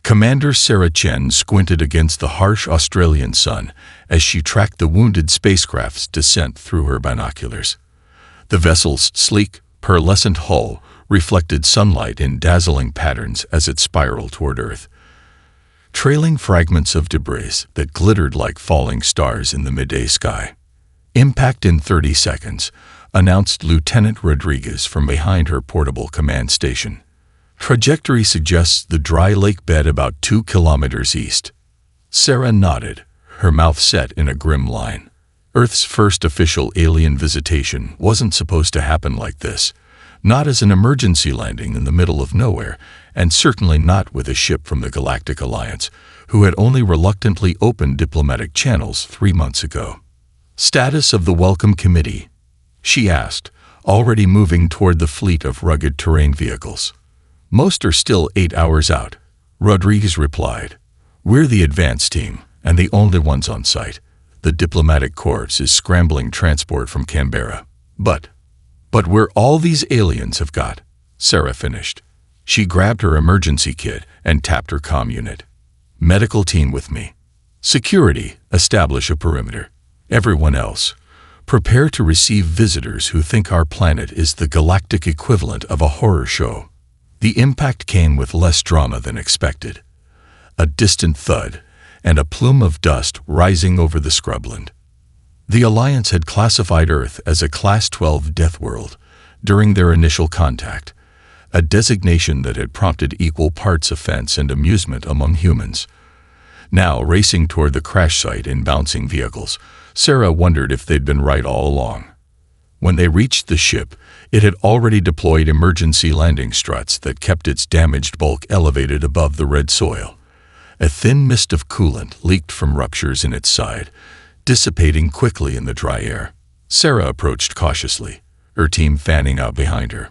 Commander Sarah Chen squinted against the harsh Australian sun as she tracked the wounded spacecraft's descent through her binoculars. The vessel's sleek, pearlescent hull reflected sunlight in dazzling patterns as it spiraled toward Earth. Trailing fragments of debris that glittered like falling stars in the midday sky. "Impact in 30 seconds," announced Lieutenant Rodriguez from behind her portable command station. "Trajectory suggests the dry lake bed about 2 kilometers east." Sarah nodded, her mouth set in a grim line. Earth's first official alien visitation wasn't supposed to happen like this, not as an emergency landing in the middle of nowhere, and certainly not with a ship from the Galactic Alliance, who had only reluctantly opened diplomatic channels 3 months ago. "Status of the Welcome Committee?" she asked, already moving toward the fleet of rugged terrain vehicles. "Most are still 8 hours out," Rodriguez replied. "We're the advance team, and the only ones on site. The diplomatic corps is scrambling transport from Canberra. But we're all these aliens have got," Sarah finished. She grabbed her emergency kit and tapped her comm unit. "Medical team with me. Security, establish a perimeter. Everyone else, prepare to receive visitors who think our planet is the galactic equivalent of a horror show." The impact came with less drama than expected. A distant thud, and a plume of dust rising over the scrubland. The Alliance had classified Earth as a Class 12 Deathworld during their initial contact, a designation that had prompted equal parts offense and amusement among humans. Now, racing toward the crash site in bouncing vehicles, Sarah wondered if they'd been right all along. When they reached the ship, it had already deployed emergency landing struts that kept its damaged bulk elevated above the red soil. A thin mist of coolant leaked from ruptures in its side, dissipating quickly in the dry air. Sarah approached cautiously, her team fanning out behind her.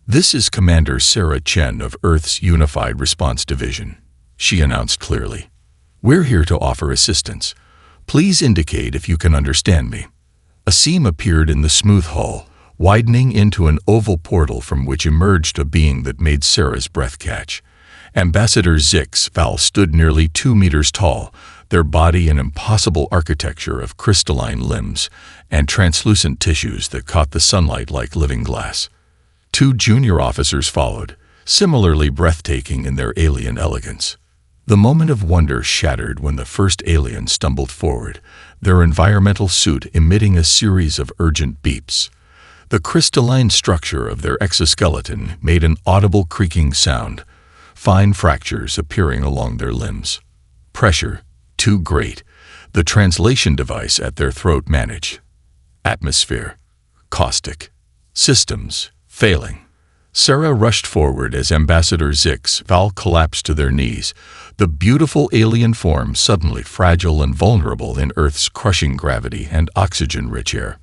"This is Commander Sarah Chen of Earth's Unified Response Division," she announced clearly. "We're here to offer assistance. Please indicate if you can understand me." A seam appeared in the smooth hull, widening into an oval portal from which emerged a being that made Sarah's breath catch. Ambassador Zix Val stood nearly 2 meters tall, their body an impossible architecture of crystalline limbs and translucent tissues that caught the sunlight like living glass. 2 junior officers followed, similarly breathtaking in their alien elegance. The moment of wonder shattered when the first alien stumbled forward, their environmental suit emitting a series of urgent beeps. The crystalline structure of their exoskeleton made an audible creaking sound, fine fractures appearing along their limbs. Pressure, too great, the translation device at their throat managed. Atmosphere, caustic. Systems, failing. Sarah rushed forward as Ambassador Zix Val collapsed to their knees, the beautiful alien form suddenly fragile and vulnerable in Earth's crushing gravity and oxygen-rich air.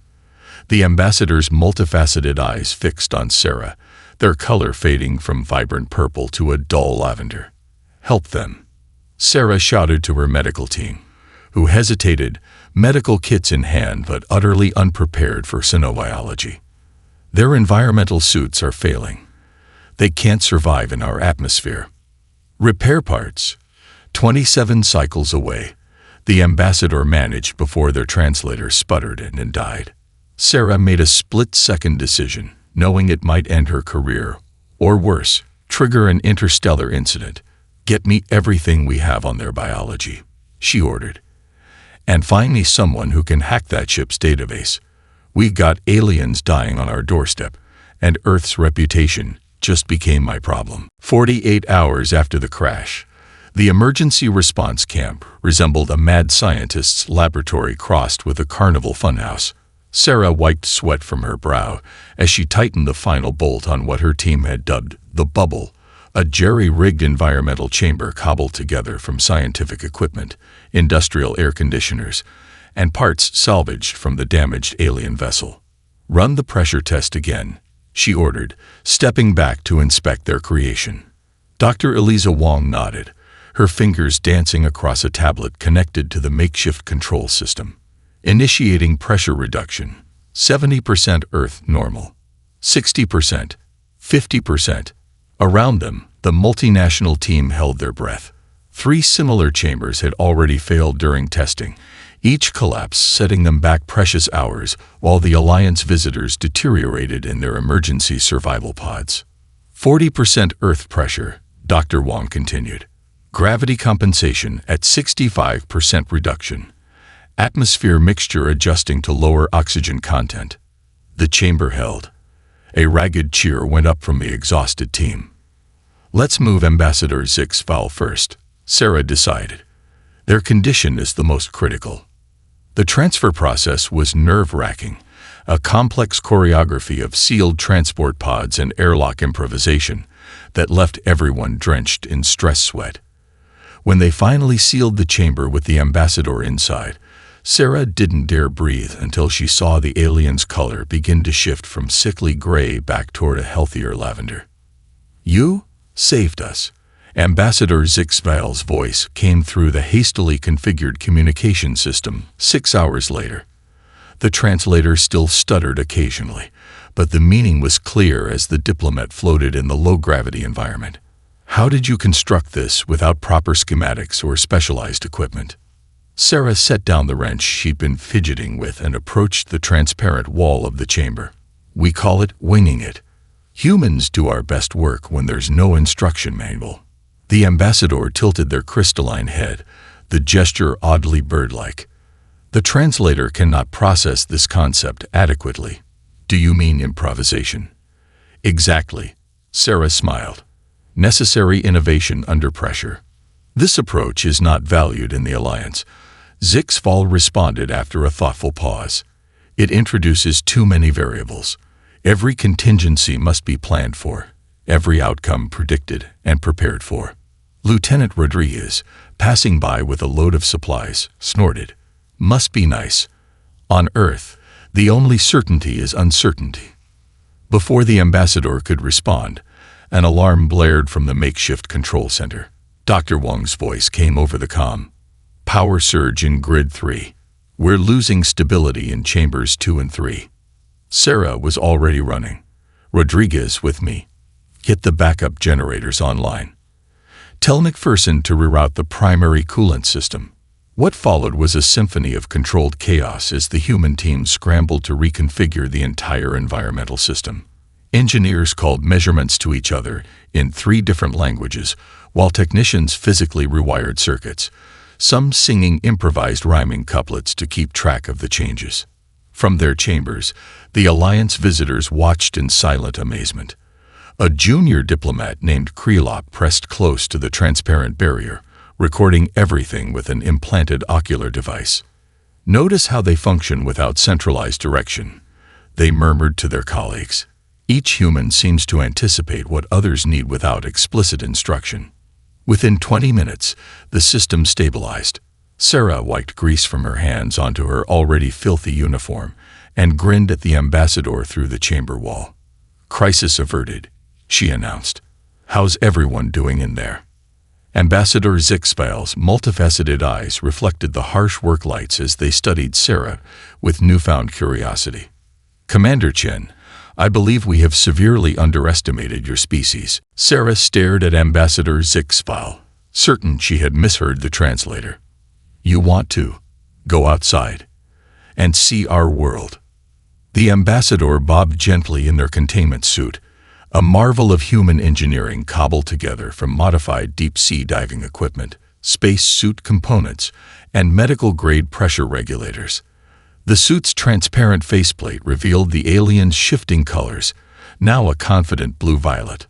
The ambassador's multifaceted eyes fixed on Sarah, their color fading from vibrant purple to a dull lavender. "Help them," Sarah shouted to her medical team, who hesitated, medical kits in hand but utterly unprepared for xenobiology. "Their environmental suits are failing. They can't survive in our atmosphere." "Repair parts." 27 cycles away, the ambassador managed before their translator sputtered and died. Sarah made a split-second decision, knowing it might end her career, or worse, trigger an interstellar incident. "Get me everything we have on their biology," she ordered. "And find me someone who can hack that ship's database. We got aliens dying on our doorstep, and Earth's reputation just became my problem." 48 hours after the crash, the emergency response camp resembled a mad scientist's laboratory crossed with a carnival funhouse. Sarah wiped sweat from her brow as she tightened the final bolt on what her team had dubbed the bubble, a jerry-rigged environmental chamber cobbled together from scientific equipment, industrial air conditioners, and parts salvaged from the damaged alien vessel. "Run the pressure test again," she ordered, stepping back to inspect their creation. Dr. Eliza Wong nodded, her fingers dancing across a tablet connected to the makeshift control system. Initiating pressure reduction. 70% Earth normal. 60%. 50%. Around them, the multinational team held their breath. 3 similar chambers had already failed during testing, each collapse setting them back precious hours while the Alliance visitors deteriorated in their emergency survival pods. 40% Earth pressure, Dr. Wong continued. Gravity compensation at 65% reduction. Atmosphere mixture adjusting to lower oxygen content. The chamber held. A ragged cheer went up from the exhausted team. Let's move Ambassador HFY first, Sarah decided. Their condition is the most critical. The transfer process was nerve-wracking, a complex choreography of sealed transport pods and airlock improvisation that left everyone drenched in stress sweat. When they finally sealed the chamber with the ambassador inside, Sarah didn't dare breathe until she saw the alien's color begin to shift from sickly gray back toward a healthier lavender. "You saved us." Ambassador HFY's voice came through the hastily configured communication system 6 hours later. The translator still stuttered occasionally, but the meaning was clear as the diplomat floated in the low-gravity environment. "How did you construct this without proper schematics or specialized equipment?" Sarah set down the wrench she'd been fidgeting with and approached the transparent wall of the chamber. "We call it winging it. Humans do our best work when there's no instruction manual." The ambassador tilted their crystalline head, the gesture oddly bird-like. "The translator cannot process this concept adequately." "Do you mean improvisation?" "Exactly," Sarah smiled. "Necessary innovation under pressure. This approach is not valued in the Alliance." HFY responded after a thoughtful pause. "It introduces too many variables. Every contingency must be planned for, every outcome predicted and prepared for." Lieutenant Rodriguez, passing by with a load of supplies, snorted. "Must be nice. On Earth, the only certainty is uncertainty." Before the ambassador could respond, an alarm blared from the makeshift control center. Dr. Wong's voice came over the comm. "Power surge in Grid 3. We're losing stability in Chambers 2 and 3. Sarah was already running. "Rodriguez with me. Get the backup generators online. Tell McPherson to reroute the primary coolant system." What followed was a symphony of controlled chaos as the human team scrambled to reconfigure the entire environmental system. Engineers called measurements to each other in 3 different languages, while technicians physically rewired circuits, some singing improvised rhyming couplets to keep track of the changes. From their chambers, the Alliance visitors watched in silent amazement. A junior diplomat named Krelop pressed close to the transparent barrier, recording everything with an implanted ocular device. "Notice how they function without centralized direction," they murmured to their colleagues. "Each human seems to anticipate what others need without explicit instruction." Within 20 minutes, the system stabilized. Sarah wiped grease from her hands onto her already filthy uniform and grinned at the ambassador through the chamber wall. "Crisis averted," she announced. "How's everyone doing in there?" Ambassador HFY's multifaceted eyes reflected the harsh work lights as they studied Sarah with newfound curiosity. "Commander Chen, I believe we have severely underestimated your species." Sarah stared at Ambassador HFY, certain she had misheard the translator. "You want to go outside and see our world." The ambassador bobbed gently in their containment suit, a marvel of human engineering cobbled together from modified deep-sea diving equipment, space suit components, and medical-grade pressure regulators. The suit's transparent faceplate revealed the alien's shifting colors, now a confident blue-violet.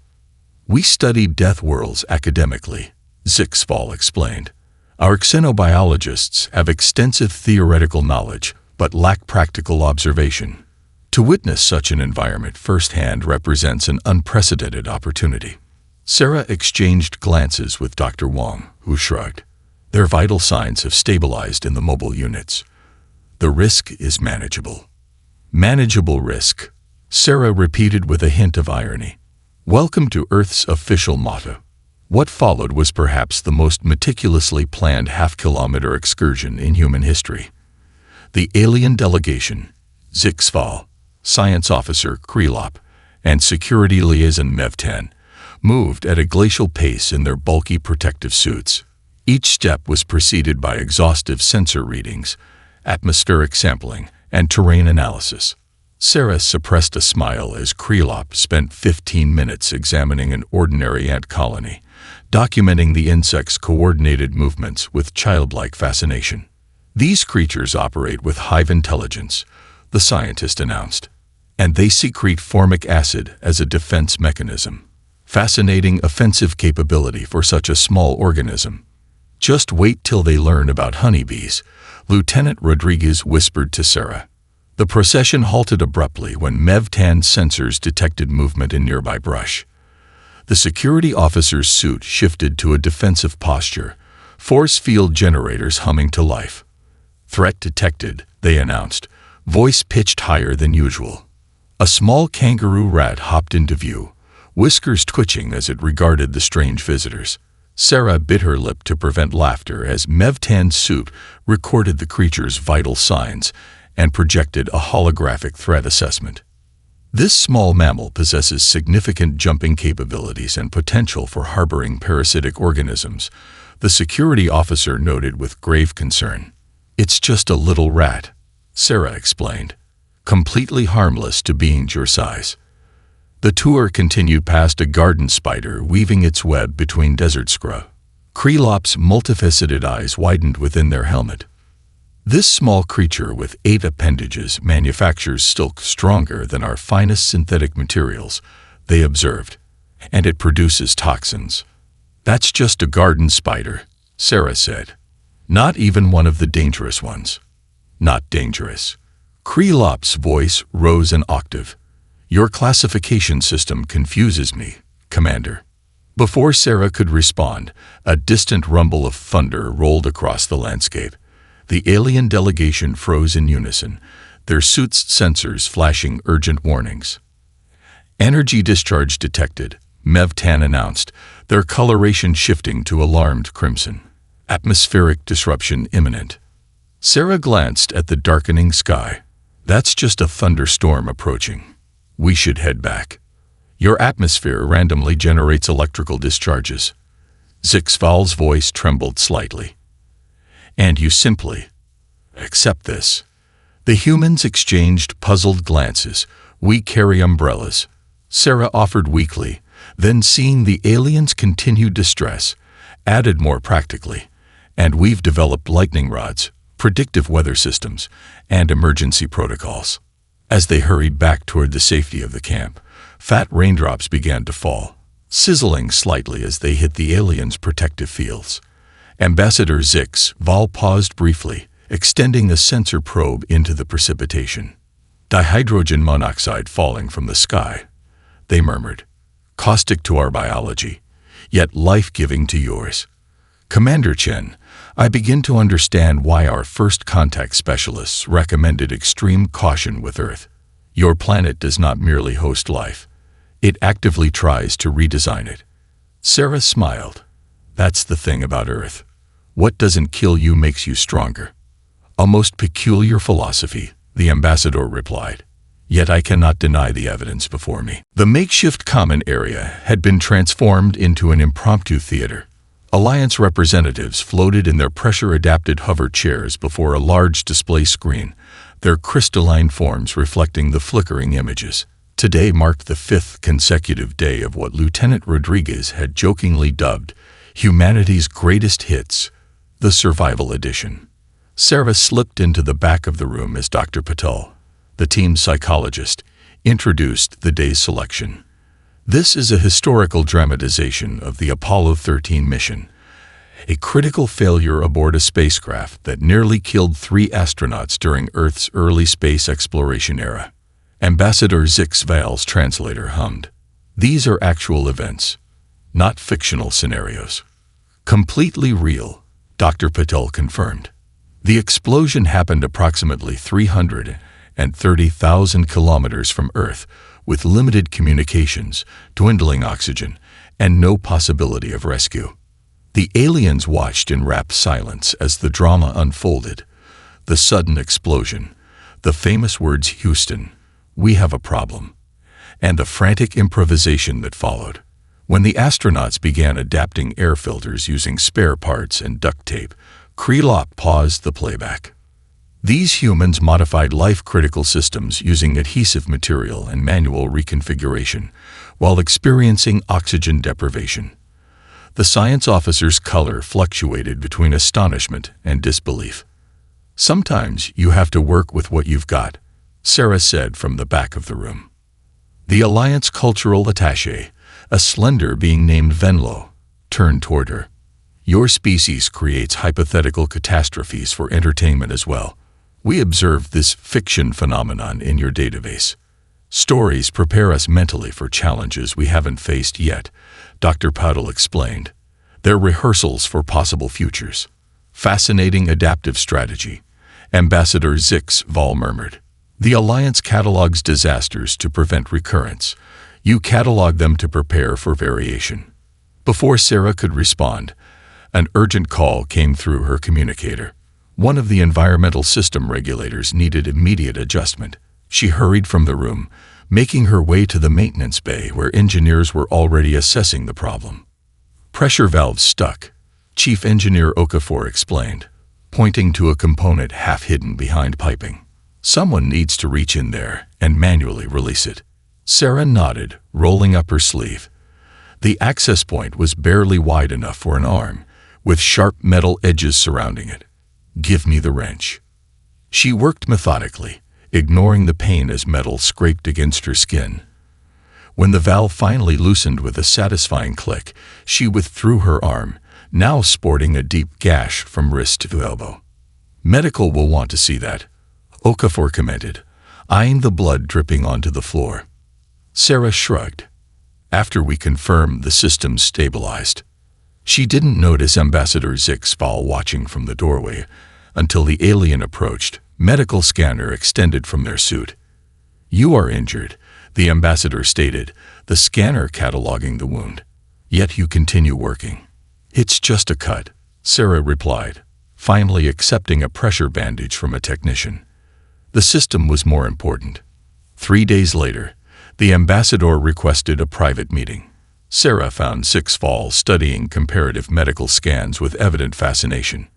"We studied Deathworlds academically," HFY explained. "Our xenobiologists have extensive theoretical knowledge, but lack practical observation. To witness such an environment firsthand represents an unprecedented opportunity." Sarah exchanged glances with Dr. Wong, who shrugged. "Their vital signs have stabilized in the mobile units. The risk is manageable." "Manageable risk," Sarah repeated with a hint of irony. "Welcome to Earth's official motto." What followed was perhaps the most meticulously planned half-kilometer excursion in human history. The alien delegation, HFY, Science Officer Krelop, and Security Liaison Mev 10, moved at a glacial pace in their bulky protective suits. Each step was preceded by exhaustive sensor readings, atmospheric sampling, and terrain analysis. Sarah suppressed a smile as Krelop spent 15 minutes examining an ordinary ant colony, documenting the insect's coordinated movements with childlike fascination. "These creatures operate with hive intelligence," the scientist announced, "and they secrete formic acid as a defense mechanism. Fascinating offensive capability for such a small organism. Just wait till they learn about honeybees," Lieutenant Rodriguez whispered to Sarah. The procession halted abruptly when Mevtan's sensors detected movement in nearby brush. The security officer's suit shifted to a defensive posture, force field generators humming to life. "Threat detected," they announced, voice pitched higher than usual. A small kangaroo rat hopped into view, whiskers twitching as it regarded the strange visitors. Sarah bit her lip to prevent laughter as Mevtan's suit recorded the creature's vital signs and projected a holographic threat assessment. This small mammal possesses significant jumping capabilities and potential for harboring parasitic organisms, the security officer noted with grave concern. "It's just a little rat," Sarah explained, "completely harmless to beings your size." The tour continued past a garden spider weaving its web between desert scrub. Krelop's multifaceted eyes widened within their helmet. "This small creature with 8 appendages manufactures silk stronger than our finest synthetic materials," they observed, "and it produces toxins." "That's just a garden spider," Sarah said. "Not even one of the dangerous ones." "Not dangerous." Krelop's voice rose an octave. "Your classification system confuses me, Commander." Before Sarah could respond, a distant rumble of thunder rolled across the landscape. The alien delegation froze in unison, their suits' sensors flashing urgent warnings. "Energy discharge detected," Mevtan announced, their coloration shifting to alarmed crimson. "Atmospheric disruption imminent." Sarah glanced at the darkening sky. "That's just a thunderstorm approaching. We should head back. Your atmosphere randomly generates electrical discharges." Zixval's voice trembled slightly. "And you simply accept this." The humans exchanged puzzled glances. "We carry umbrellas," Sarah offered weakly, then seeing the aliens' continued distress, added more practically, "And we've developed lightning rods, predictive weather systems, and emergency protocols." As they hurried back toward the safety of the camp, fat raindrops began to fall, sizzling slightly as they hit the aliens' protective fields. Ambassador Zixval paused briefly, extending a sensor probe into the precipitation. "Dihydrogen monoxide falling from the sky," they murmured. "Caustic to our biology, yet life-giving to yours." "Commander Chen, I begin to understand why our first contact specialists recommended extreme caution with Earth. Your planet does not merely host life. It actively tries to redesign it." Sarah smiled. "That's the thing about Earth. What doesn't kill you makes you stronger." "A most peculiar philosophy," the ambassador replied. "Yet I cannot deny the evidence before me." The makeshift common area had been transformed into an impromptu theater. Alliance representatives floated in their pressure-adapted hover chairs before a large display screen, their crystalline forms reflecting the flickering images. Today marked the 5th consecutive day of what Lieutenant Rodriguez had jokingly dubbed humanity's greatest hits, the Survival Edition. Sarah slipped into the back of the room as Dr. Patel, the team's psychologist, introduced the day's selection. This is a historical dramatization of the Apollo 13 mission, a critical failure aboard a spacecraft that nearly killed 3 astronauts during Earth's early space exploration era. Ambassador Zixval's translator hummed. "These are actual events, not fictional scenarios." "Completely real," Dr. Patel confirmed. "The explosion happened approximately 330,000 kilometers from Earth, with limited communications, dwindling oxygen, and no possibility of rescue. The aliens watched in rapt silence as the drama unfolded. The sudden explosion, the famous words, 'Houston, we have a problem,' and the frantic improvisation that followed. When the astronauts began adapting air filters using spare parts and duct tape, Krelop paused the playback. These humans modified life-critical systems using adhesive material and manual reconfiguration, while experiencing oxygen deprivation. The science officer's color fluctuated between astonishment and disbelief. "Sometimes you have to work with what you've got," Sarah said from the back of the room. The Alliance cultural attaché, a slender being named Venlo, turned toward her. "Your species creates hypothetical catastrophes for entertainment as well. We observed this fiction phenomenon in your database. Stories prepare us mentally for challenges we haven't faced yet," Dr. Puddle explained. "They're rehearsals for possible futures." "Fascinating adaptive strategy," Ambassador Zix Vol murmured. "The Alliance catalogs disasters to prevent recurrence. You catalog them to prepare for variation." Before Sarah could respond, an urgent call came through her communicator. One of the environmental system regulators needed immediate adjustment. She hurried from the room, making her way to the maintenance bay where engineers were already assessing the problem. "Pressure valves stuck," Chief Engineer Okafor explained, pointing to a component half hidden behind piping. "Someone needs to reach in there and manually release it." Sarah nodded, rolling up her sleeve. The access point was barely wide enough for an arm, with sharp metal edges surrounding it. "Give me the wrench." She worked methodically, ignoring the pain as metal scraped against her skin. When the valve finally loosened with a satisfying click, she withdrew her arm, now sporting a deep gash from wrist to elbow. "Medical will want to see that," Okafor commented, eyeing the blood dripping onto the floor. Sarah shrugged. "After we confirmed the system's stabilized." She didn't notice Ambassador Zixval watching from the doorway until the alien approached, medical scanner extended from their suit. "You are injured," the ambassador stated, the scanner cataloging the wound. "Yet you continue working." "It's just a cut," Sarah replied, finally accepting a pressure bandage from a technician. The system was more important. 3 days later, the ambassador requested a private meeting. Sarah found Zixval studying comparative medical scans with evident fascination.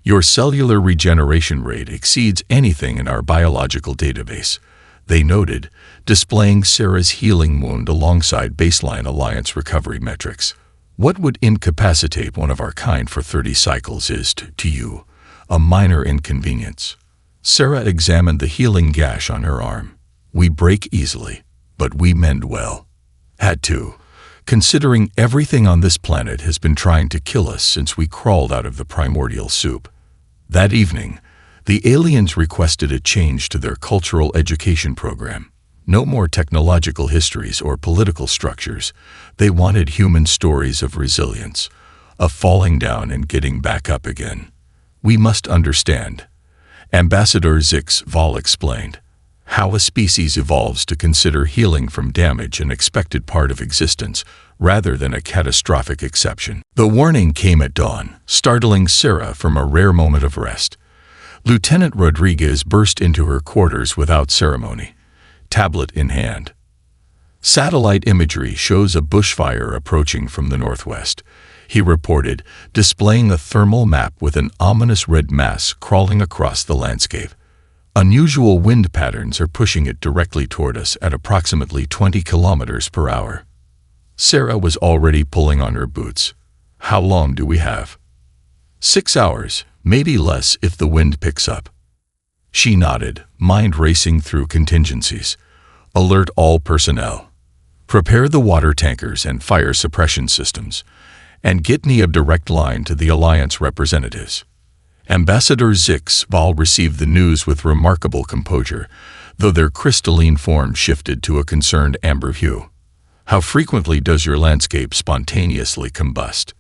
"Your cellular regeneration rate exceeds anything in our biological database," they noted, displaying Sarah's healing wound alongside baseline Alliance recovery metrics. "What would incapacitate one of our kind for 30 cycles is, to you, a minor inconvenience." Sarah examined the healing gash on her arm. "We break easily, but we mend well. Had to, considering everything on this planet has been trying to kill us since we crawled out of the primordial soup." That evening, the aliens requested a change to their cultural education program. No more technological histories or political structures. They wanted human stories of resilience, of falling down and getting back up again. "We must understand," Ambassador Zixval explained, "how a species evolves to consider healing from damage an expected part of existence rather than a catastrophic exception." The warning came at dawn, startling Sarah from a rare moment of rest. Lieutenant Rodriguez burst into her quarters without ceremony, tablet in hand. "Satellite imagery shows a bushfire approaching from the northwest," he reported, displaying a thermal map with an ominous red mass crawling across the landscape. "Unusual wind patterns are pushing it directly toward us at approximately 20 kilometers per hour." Sarah was already pulling on her boots. "How long do we have?" 6 hours, maybe less if the wind picks up." She nodded, mind racing through contingencies. "Alert all personnel. Prepare the water tankers and fire suppression systems, and get me a direct line to the Alliance representatives." Ambassador Zixval received the news with remarkable composure, though their crystalline form shifted to a concerned amber hue. "How frequently does your landscape spontaneously combust?"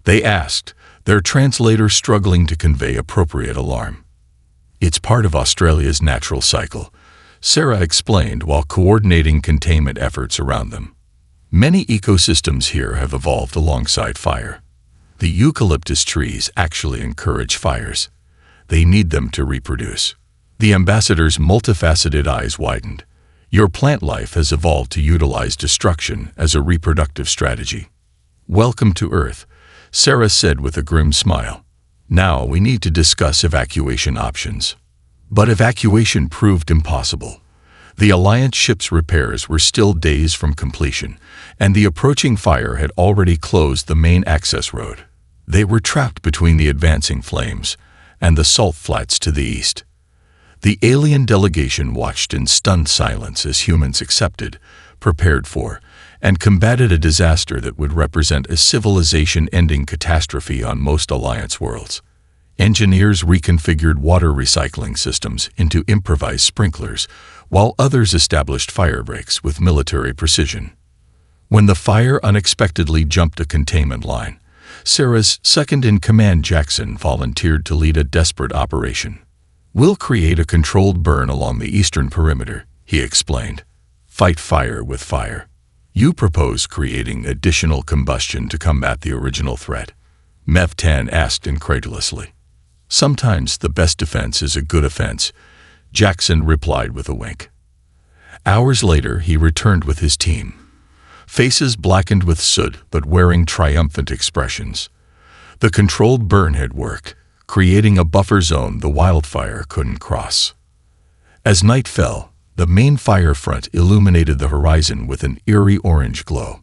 they asked, their translator struggling to convey appropriate alarm. "It's part of Australia's natural cycle," Sarah explained while coordinating containment efforts around them. "Many ecosystems here have evolved alongside fire. The eucalyptus trees actually encourage fires. They need them to reproduce." The ambassador's multifaceted eyes widened. "Your plant life has evolved to utilize destruction as a reproductive strategy." "Welcome to Earth," Sarah said with a grim smile. "Now we need to discuss evacuation options." But evacuation proved impossible. The Alliance ship's repairs were still days from completion, and the approaching fire had already closed the main access road. They were trapped between the advancing flames and the salt flats to the east. The alien delegation watched in stunned silence as humans accepted, prepared for, and combated a disaster that would represent a civilization-ending catastrophe on most Alliance worlds. Engineers reconfigured water recycling systems into improvised sprinklers, while others established fire breaks with military precision. When the fire unexpectedly jumped a containment line, Sarah's second-in-command Jackson volunteered to lead a desperate operation. "We'll create a controlled burn along the eastern perimeter," he explained. "Fight fire with fire. You propose creating additional combustion to combat the original threat?" Mev-10 asked incredulously. "Sometimes the best defense is a good offense," Jackson replied with a wink. Hours later, he returned with his team. Faces blackened with soot, but wearing triumphant expressions. The controlled burn had worked, creating a buffer zone the wildfire couldn't cross. As night fell, the main fire front illuminated the horizon with an eerie orange glow.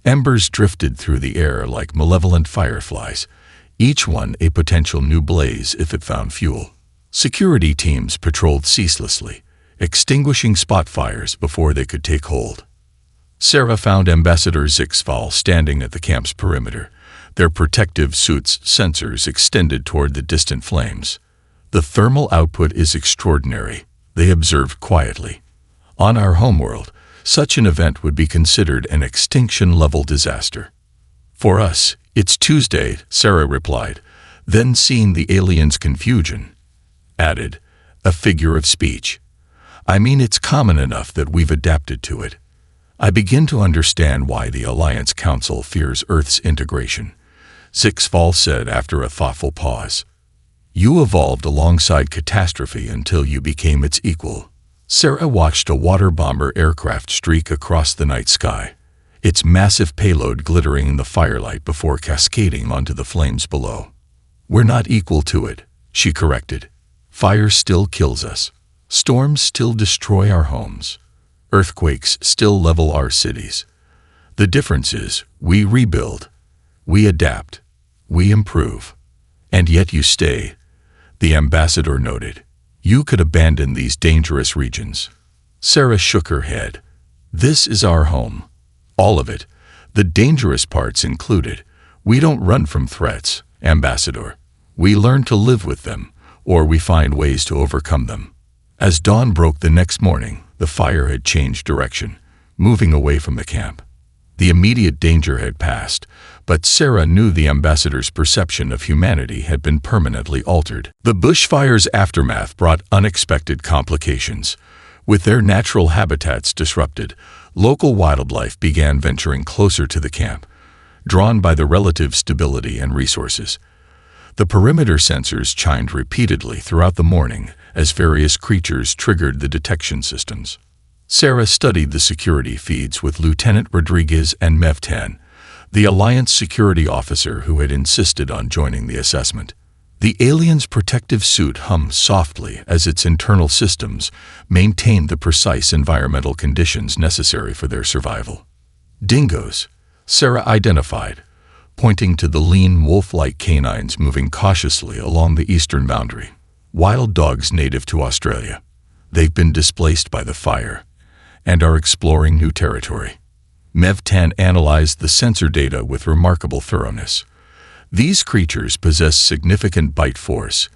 Embers drifted through the air like malevolent fireflies, each one a potential new blaze if it found fuel. Security teams patrolled ceaselessly, extinguishing spot fires before they could take hold. Sarah found Ambassador Zixval standing at the camp's perimeter, their protective suits' sensors extended toward the distant flames. "The thermal output is extraordinary," they observed quietly. "On our homeworld, such an event would be considered an extinction-level disaster." "For us, it's Tuesday," Sarah replied, then seeing the aliens' confusion, added, a figure of speech. "I mean, it's common enough that we've adapted to it. I begin to understand why the Alliance Council fears Earth's integration," Zixval said after a thoughtful pause. "You evolved alongside catastrophe until you became its equal." Sarah watched a water bomber aircraft streak across the night sky, its massive payload glittering in the firelight before cascading onto the flames below. "We're not equal to it," she corrected. "Fire still kills us. Storms still destroy our homes. Earthquakes still level our cities. The difference is we rebuild, we adapt, we improve. And yet you stay," the ambassador noted. "You could abandon these dangerous regions." Sarah shook her head. "This is our home. All of it, the dangerous parts included. We don't run from threats, Ambassador. We learn to live with them, or we find ways to overcome them." As dawn broke the next morning, the fire had changed direction, moving away from the camp. The immediate danger had passed, but Sarah knew the ambassador's perception of humanity had been permanently altered. The bushfire's aftermath brought unexpected complications. With their natural habitats disrupted, local wildlife began venturing closer to the camp, drawn by the relative stability and resources. The perimeter sensors chimed repeatedly throughout the morning as various creatures triggered the detection systems. Sarah studied the security feeds with Lieutenant Rodriguez and Mev-10, the Alliance security officer who had insisted on joining the assessment. The alien's protective suit hummed softly as its internal systems maintained the precise environmental conditions necessary for their survival. "Dingoes," Sarah identified, pointing to the lean wolf-like canines moving cautiously along the eastern boundary. "Wild dogs native to Australia. They've been displaced by the fire and are exploring new territory." Mev-10 analyzed the sensor data with remarkable thoroughness. These creatures possess significant bite force,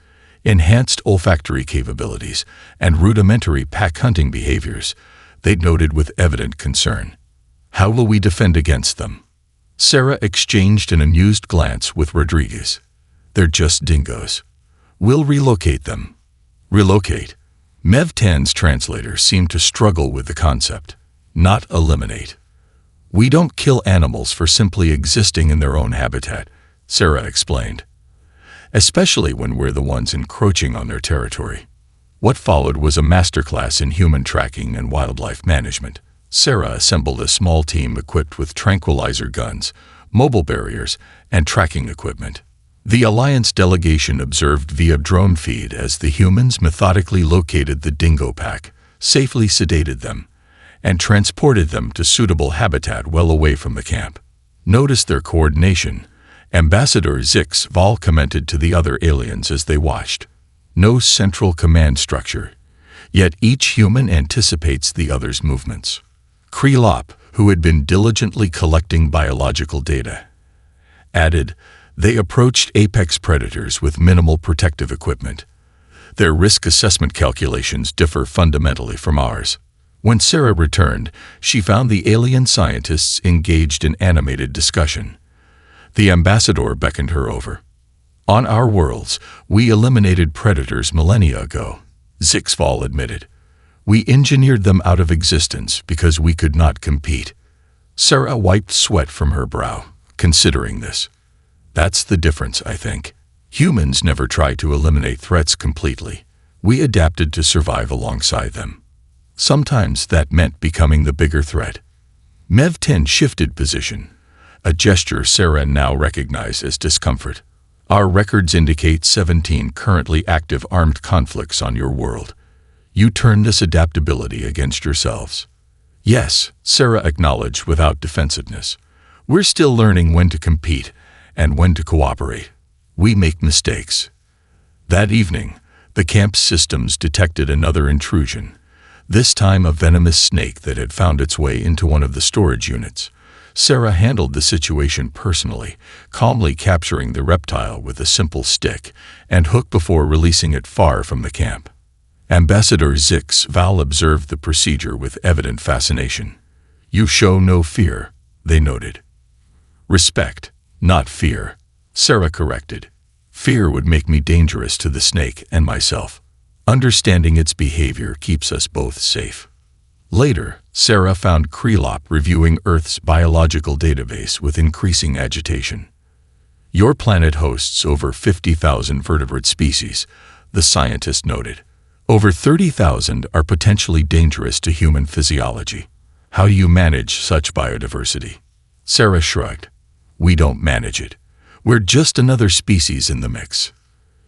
enhanced olfactory capabilities, and rudimentary pack hunting behaviors, they noted with evident concern. "How will we defend against them?" Sarah exchanged an amused glance with Rodriguez. "They're just dingoes. We'll relocate them." "Relocate?" Mev-10's translator seemed to struggle with the concept. "Not eliminate. We don't kill animals for simply existing in their own habitat," Sarah explained. "Especially when we're the ones encroaching on their territory." What followed was a masterclass in human tracking and wildlife management. Sarah assembled a small team equipped with tranquilizer guns, mobile barriers, and tracking equipment. The Alliance delegation observed via drone feed as the humans methodically located the dingo pack, safely sedated them, and transported them to suitable habitat well away from the camp. Notice their coordination. Ambassador Zix Val commented to the other aliens as they watched. No central command structure, yet each human anticipates the other's movements. Krelop, who had been diligently collecting biological data, added, they approached apex predators with minimal protective equipment. Their risk assessment calculations differ fundamentally from ours. When Sarah returned, she found the alien scientists engaged in animated discussion. The ambassador beckoned her over. On our worlds, we eliminated predators millennia ago, Zixval admitted. We engineered them out of existence because we could not compete. Sarah wiped sweat from her brow, considering this. That's the difference, I think. Humans never tried to eliminate threats completely. We adapted to survive alongside them. Sometimes that meant becoming the bigger threat. Mev 10 shifted position, a gesture Sarah now recognized as discomfort. Our records indicate 17 currently active armed conflicts on your world. You turn this adaptability against yourselves. Yes, Sarah acknowledged without defensiveness. We're still learning when to compete and when to cooperate. We make mistakes. That evening, the camp's systems detected another intrusion, this time a venomous snake that had found its way into one of the storage units. Sarah handled the situation personally, calmly capturing the reptile with a simple stick and hook before releasing it far from the camp. Ambassador Zix Val observed the procedure with evident fascination. You show no fear, they noted. Respect, not fear, Sarah corrected. Fear would make me dangerous to the snake and myself. Understanding its behavior keeps us both safe. Later, Sarah found Krelop reviewing Earth's biological database with increasing agitation. Your planet hosts over 50,000 vertebrate species, the scientist noted. Over 30,000 are potentially dangerous to human physiology. How do you manage such biodiversity? Sarah shrugged. We don't manage it. We're just another species in the mix.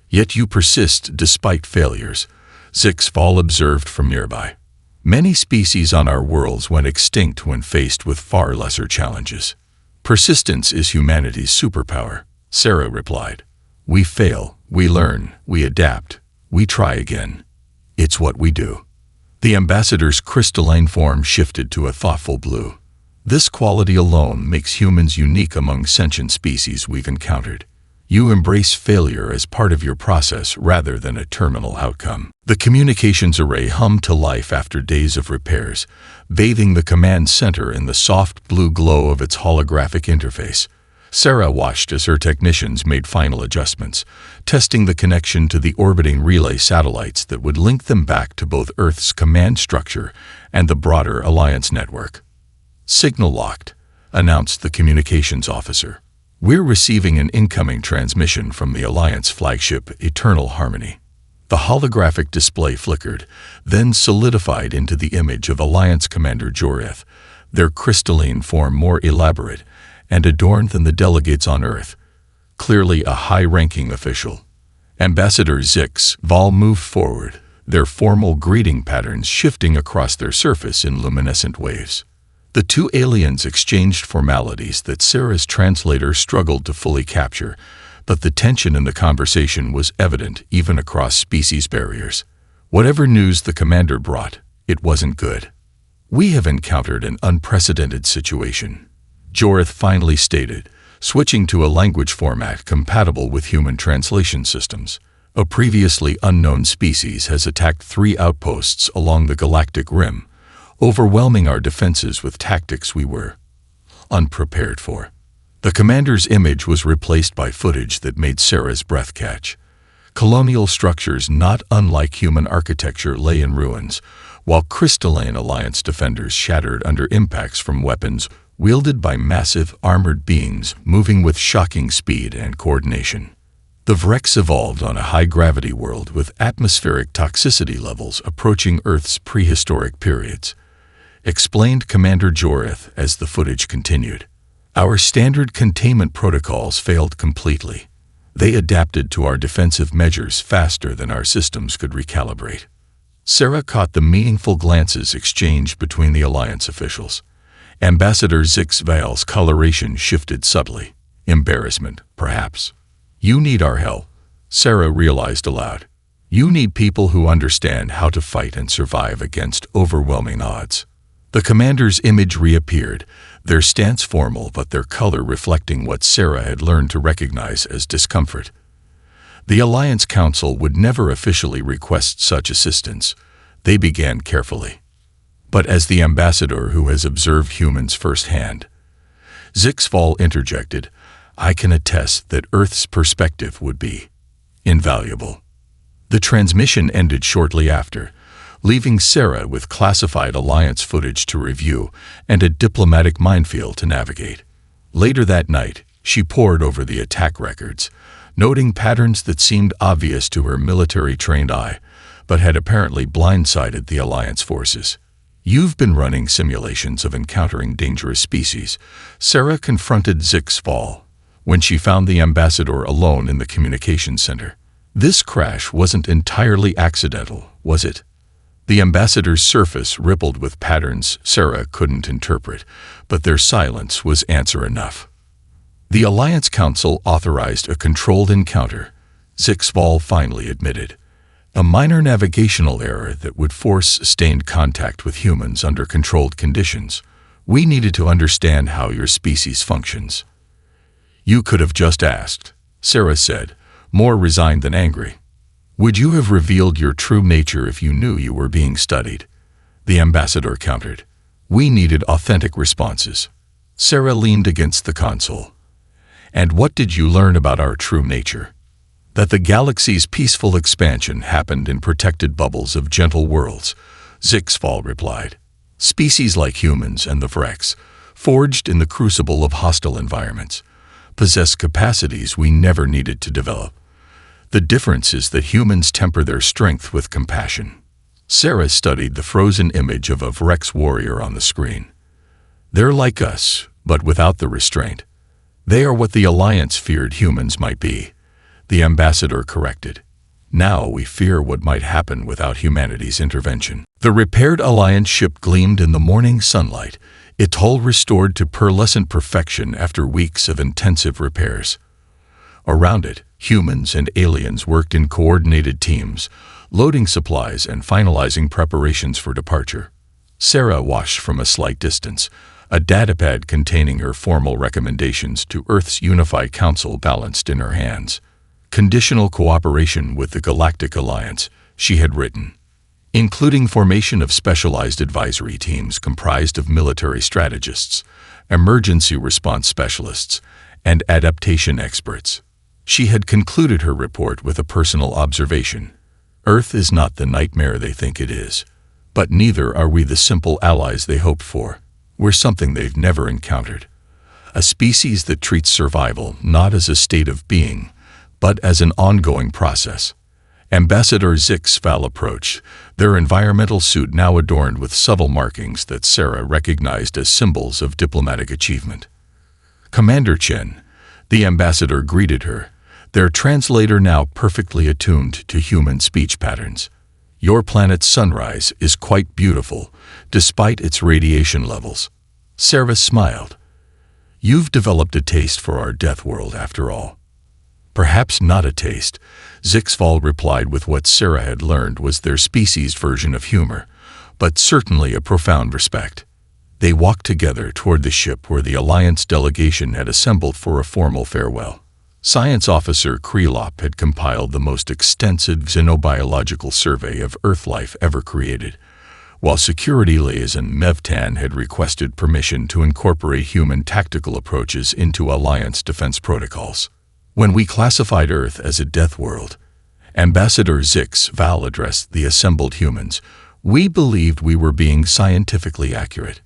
Yet you persist despite failures, Zixval observed from nearby. Many species on our worlds went extinct when faced with far lesser challenges. Persistence is humanity's superpower, Sarah replied. We fail, we learn, we adapt, we try again. It's what we do. The ambassador's crystalline form shifted to a thoughtful blue. This quality alone makes humans unique among sentient species we've encountered. You embrace failure as part of your process rather than a terminal outcome. The communications array hummed to life after days of repairs, bathing the command center in the soft blue glow of its holographic interface. Sarah watched as her technicians made final adjustments, testing the connection to the orbiting relay satellites that would link them back to both Earth's command structure and the broader Alliance network. Signal locked, announced the communications officer. We're receiving an incoming transmission from the Alliance flagship Eternal Harmony. The holographic display flickered, then solidified into the image of Alliance Commander Joreth, their crystalline form more elaborate and adorned than the delegates on Earth. Clearly a high-ranking official. Ambassador Zix Val moved forward, their formal greeting patterns shifting across their surface in luminescent waves. The two aliens exchanged formalities that Sarah's translator struggled to fully capture, but the tension in the conversation was evident even across species barriers. Whatever news the commander brought, it wasn't good. We have encountered an unprecedented situation, Joreth finally stated, switching to a language format compatible with human translation systems. A previously unknown species has attacked 3 outposts along the galactic rim, overwhelming our defenses with tactics we were unprepared for. The commander's image was replaced by footage that made Sarah's breath catch. Colonial structures not unlike human architecture lay in ruins, while crystalline Alliance defenders shattered under impacts from weapons wielded by massive, armored beings moving with shocking speed and coordination. The Vrex evolved on a high-gravity world with atmospheric toxicity levels approaching Earth's prehistoric periods, explained Commander Joreth as the footage continued. Our standard containment protocols failed completely. They adapted to our defensive measures faster than our systems could recalibrate. Sarah caught the meaningful glances exchanged between the Alliance officials. Ambassador Zixval's coloration shifted subtly. Embarrassment, perhaps. You need our help, Sarah realized aloud. You need people who understand how to fight and survive against overwhelming odds. The commander's image reappeared, their stance formal but their color reflecting what Sarah had learned to recognize as discomfort. The Alliance Council would never officially request such assistance. They began carefully. But as the ambassador who has observed humans firsthand, Zixval interjected, I can attest that Earth's perspective would be invaluable. The transmission ended shortly after, leaving Sarah with classified Alliance footage to review and a diplomatic minefield to navigate. Later that night, she pored over the attack records, noting patterns that seemed obvious to her military-trained eye, but had apparently blindsided the Alliance forces. You've been running simulations of encountering dangerous species, Sarah confronted Zixval when she found the ambassador alone in the communications center. This crash wasn't entirely accidental, was it? The ambassador's surface rippled with patterns Sarah couldn't interpret, but their silence was answer enough. The Alliance Council authorized a controlled encounter, Zixval finally admitted. A minor navigational error that would force sustained contact with humans under controlled conditions. We needed to understand how your species functions. You could have just asked, Sarah said, more resigned than angry. Would you have revealed your true nature if you knew you were being studied? The ambassador countered. We needed authentic responses. Sarah leaned against the console. And what did you learn about our true nature? That the galaxy's peaceful expansion happened in protected bubbles of gentle worlds, Zixval replied. Species like humans and the Vrex, forged in the crucible of hostile environments, possess capacities we never needed to develop. The difference is that humans temper their strength with compassion. Sarah studied the frozen image of a Vrex warrior on the screen. They're like us, but without the restraint. They are what the Alliance feared humans might be, the ambassador corrected. Now we fear what might happen without humanity's intervention. The repaired Alliance ship gleamed in the morning sunlight, its hull restored to pearlescent perfection after weeks of intensive repairs. Around it, humans and aliens worked in coordinated teams, loading supplies and finalizing preparations for departure. Sarah watched from a slight distance, a datapad containing her formal recommendations to Earth's Unified Council balanced in her hands. Conditional cooperation with the Galactic Alliance, she had written, including formation of specialized advisory teams comprised of military strategists, emergency response specialists, and adaptation experts. She had concluded her report with a personal observation. Earth is not the nightmare they think it is, but neither are we the simple allies they hoped for. We're something they've never encountered. A species that treats survival not as a state of being, but as an ongoing process. Ambassador Zixval approached, their environmental suit now adorned with subtle markings that Sarah recognized as symbols of diplomatic achievement. Commander Chen, the ambassador greeted her, their translator now perfectly attuned to human speech patterns. Your planet's sunrise is quite beautiful, despite its radiation levels. Sarah smiled. You've developed a taste for our Deathworld after all. Perhaps not a taste, Zixval replied with what Sarah had learned was their species' version of humor, but certainly a profound respect. They walked together toward the ship where the Alliance delegation had assembled for a formal farewell. Science officer Krelop had compiled the most extensive xenobiological survey of Earth life ever created, while security liaison Mevtan had requested permission to incorporate human tactical approaches into Alliance defense protocols. When we classified Earth as a death world, Ambassador Zixval addressed the assembled humans, we believed we were being scientifically accurate.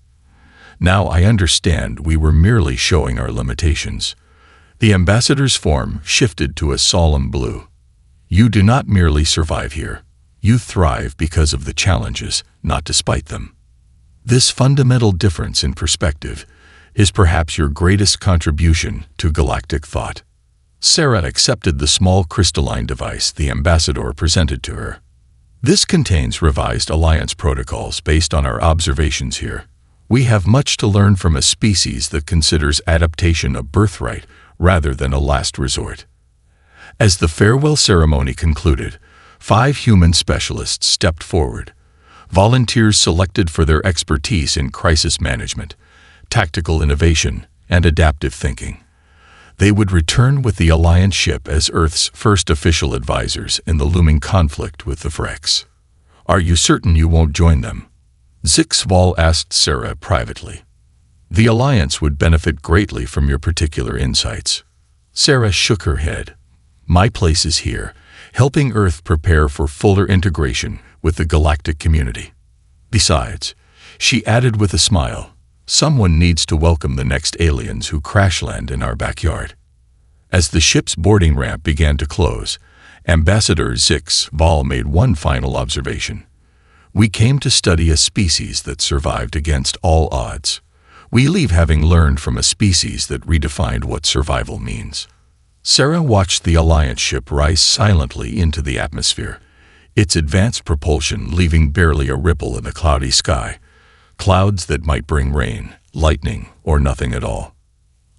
Now I understand we were merely showing our limitations. The ambassador's form shifted to a solemn blue. You do not merely survive here. You thrive because of the challenges, not despite them. This fundamental difference in perspective is perhaps your greatest contribution to galactic thought. Sarah accepted the small crystalline device the ambassador presented to her. This contains revised Alliance protocols based on our observations here. We have much to learn from a species that considers adaptation a birthright rather than a last resort. As the farewell ceremony concluded, 5 human specialists stepped forward, volunteers selected for their expertise in crisis management, tactical innovation, and adaptive thinking. They would return with the Alliance ship as Earth's first official advisors in the looming conflict with the Frex. Are you certain you won't join them? Zixval asked Sarah privately. The Alliance would benefit greatly from your particular insights. Sarah shook her head. My place is here, helping Earth prepare for fuller integration with the galactic community. Besides, she added with a smile, someone needs to welcome the next aliens who crash land in our backyard. As the ship's boarding ramp began to close, Ambassador Zixval made one final observation. We came to study a species that survived against all odds. We leave having learned from a species that redefined what survival means. Sarah watched the Alliance ship rise silently into the atmosphere, its advanced propulsion leaving barely a ripple in the cloudy sky. Clouds that might bring rain, lightning, or nothing at all.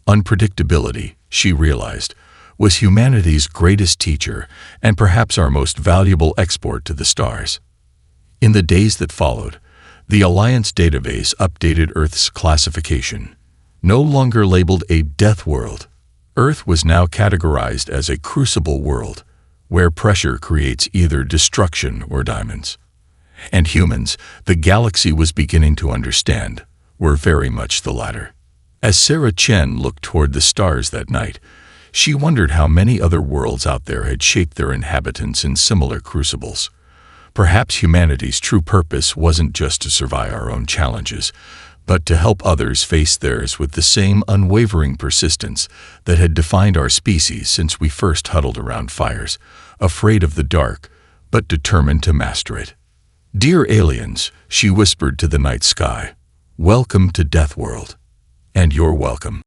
Unpredictability, she realized, was humanity's greatest teacher and perhaps our most valuable export to the stars. In the days that followed, the Alliance database updated Earth's classification. No longer labeled a death world, Earth was now categorized as a crucible world, where pressure creates either destruction or diamonds. And humans, the galaxy was beginning to understand, were very much the latter. As Sarah Chen looked toward the stars that night, she wondered how many other worlds out there had shaped their inhabitants in similar crucibles. Perhaps humanity's true purpose wasn't just to survive our own challenges, but to help others face theirs with the same unwavering persistence that had defined our species since we first huddled around fires, afraid of the dark, but determined to master it. Dear aliens, she whispered to the night sky, welcome to Deathworld. And you're welcome.